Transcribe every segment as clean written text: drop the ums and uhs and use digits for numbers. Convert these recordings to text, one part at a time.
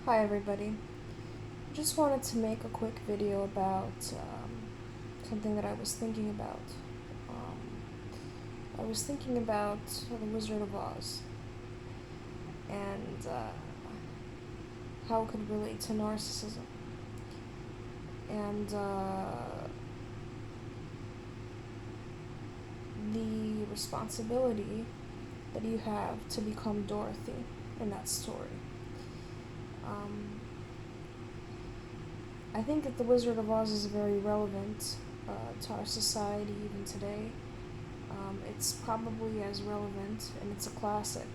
Hi everybody. Just wanted to make a quick video about something that I was thinking about. Um, I was thinking about The Wizard of Oz and how it could relate to narcissism and the responsibility that you have to become Dorothy in that story. Um, I think that The Wizard of Oz is very relevant to our society even today. It's probably as relevant, and it's a classic,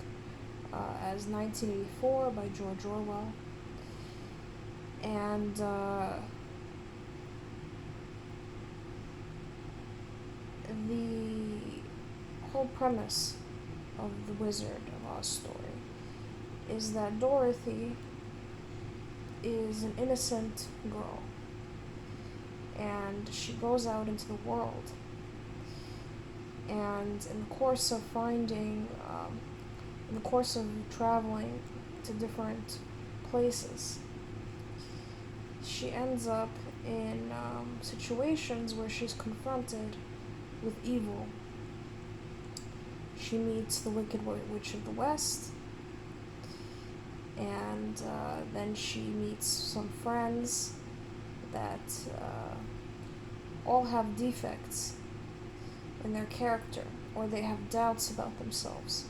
as 1984 by George Orwell. And the whole premise of the Wizard of Oz story is that Dorothy is an innocent girl, and she goes out into the world. And in the course of in the course of traveling to different places, she ends up in situations where she's confronted with evil. She meets the Wicked Witch of the West, and then she meets some friends that all have defects in their character, or they have doubts about themselves.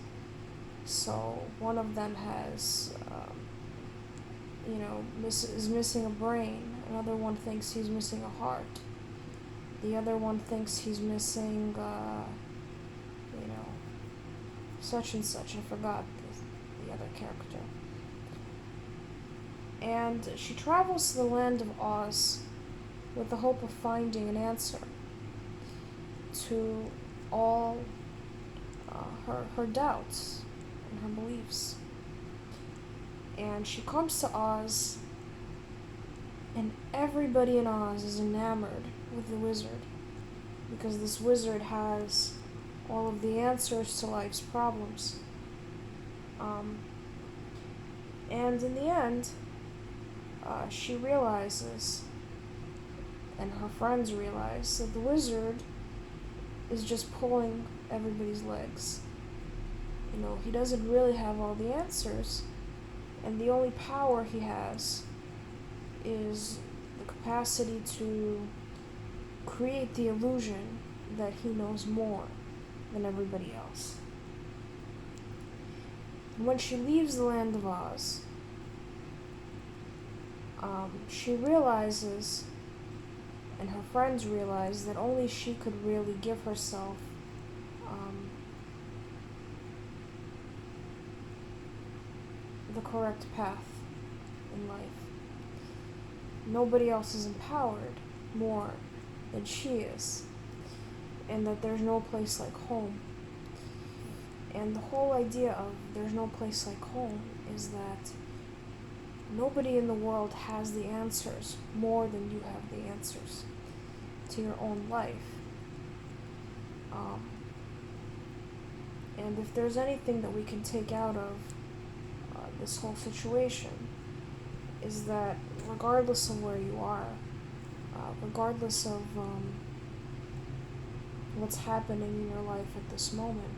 So one of them has, is missing a brain. Another one thinks he's missing a heart. The other one thinks he's missing, such and such. I forgot the other character. And she travels to the land of Oz with the hope of finding an answer to all her doubts and her beliefs. And she comes to Oz, and everybody in Oz is enamored with the wizard, because this wizard has all of the answers to life's problems. And in the end, she realizes, and her friends realize, that the wizard is just pulling everybody's legs. He doesn't really have all the answers, and the only power he has is the capacity to create the illusion that he knows more than everybody else. When she leaves the land of Oz, she realizes, and her friends realize, that only she could really give herself the correct path in life. Nobody else is empowered more than she is, and that there's no place like home. And the whole idea of there's no place like home is that nobody in the world has the answers more than you have the answers to your own life. And if there's anything that we can take out of this whole situation, is that regardless of where you are, regardless of what's happening in your life at this moment,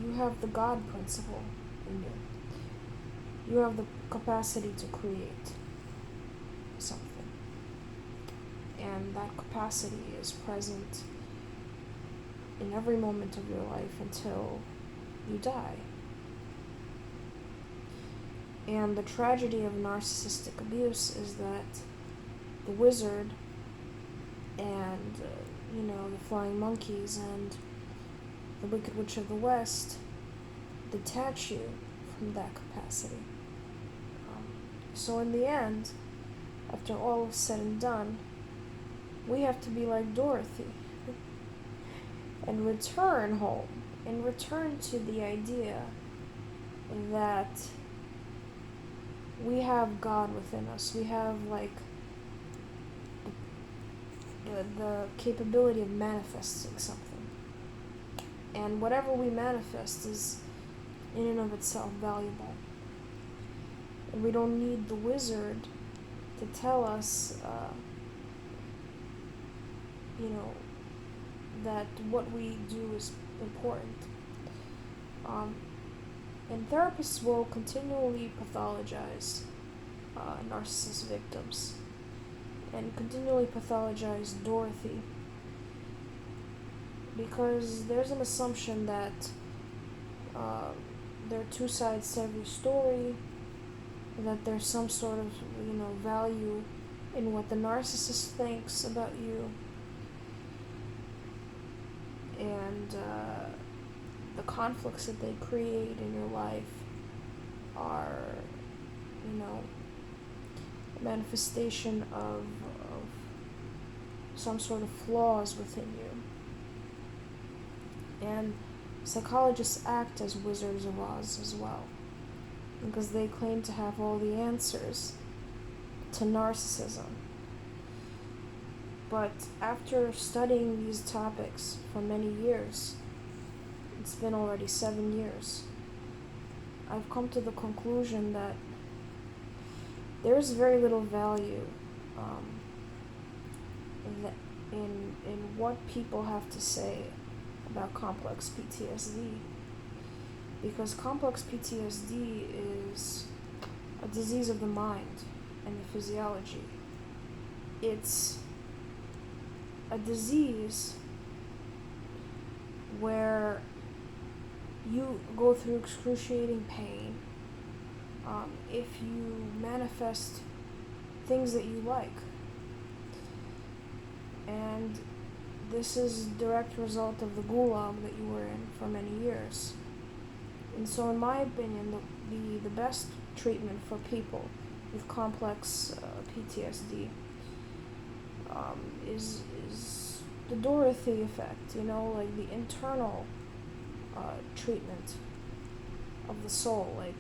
you have the God principle in you. You have the capacity to create something. And that capacity is present in every moment of your life until you die. And the tragedy of narcissistic abuse is that the wizard and, the flying monkeys and the Wicked Witch of the West detach you from that capacity. So in the end, after all is said and done, we have to be like Dorothy and return home and return to the idea that we have God within us. We have the capability of manifesting something. And whatever we manifest is in and of itself valuable. And we don't need the wizard to tell us, you know, that what we do is important. Um, and therapists will continually pathologize narcissist victims and continually pathologize Dorothy because there's an assumption that uh, there are two sides to every story, that there's some sort of, value in what the narcissist thinks about you, and the conflicts that they create in your life are, a manifestation of some sort of flaws within you. And psychologists act as Wizards of Oz as well, because they claim to have all the answers to narcissism. But after studying these topics for many years, it's been already 7 years, I've come to the conclusion that there's very little value in what people have to say about complex PTSD, because complex PTSD is a disease of the mind and the physiology. It's a disease where you go through excruciating pain if you manifest things that you like. And this is a direct result of the gulag that you were in for many years. And so in my opinion, the best treatment for people with complex PTSD is the Dorothy Effect, like the internal treatment of the soul, like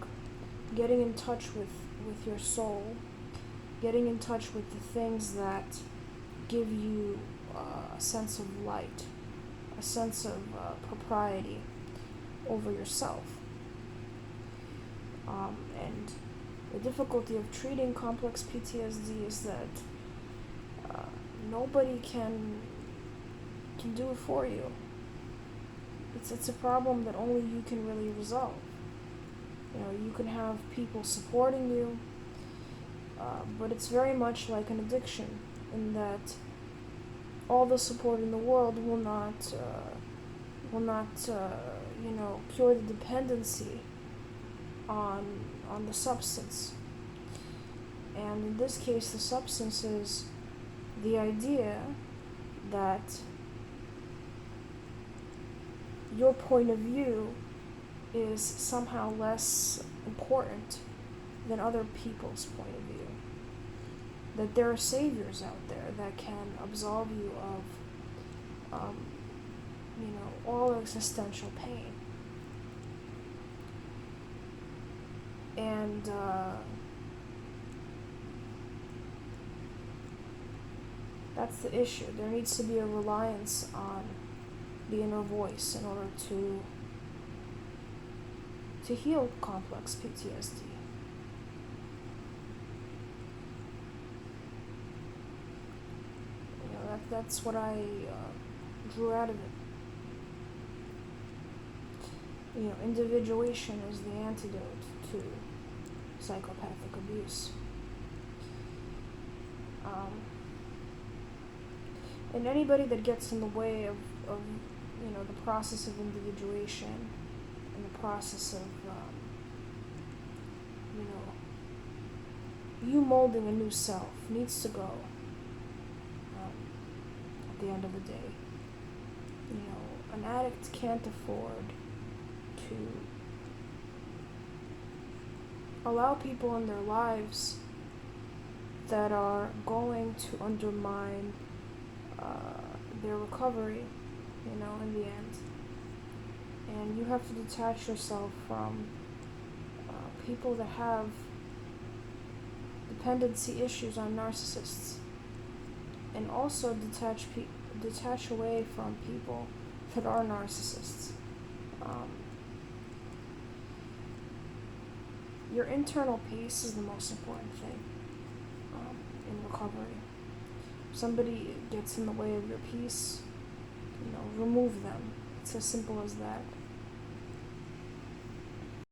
getting in touch with your soul, getting in touch with the things that give you a sense of light, a sense of propriety over yourself. And the difficulty of treating complex PTSD is that nobody can do it for you. It's a problem that only you can really resolve. You can have people supporting you, but it's very much like an addiction in that all the support in the world will not cure the dependency on the substance. And in this case, the substance is the idea that your point of view is somehow less important than other people's point of view. That there are saviors out there that can absolve you of, all existential pain. And that's the issue. There needs to be a reliance on the inner voice in order to heal complex PTSD. That's what I drew out of it. Individuation is the antidote to psychopathic abuse. And anybody that gets in the way of the process of individuation and the process of you molding a new self needs to go at the end of the day. An addict can't afford to allow people in their lives that are going to undermine their recovery, in the end. And you have to detach yourself from people that have dependency issues on narcissists, and also detach away from people that are narcissists. your internal peace is the most important thing in recovery. If somebody gets in the way of your peace, remove them. It's as simple as that.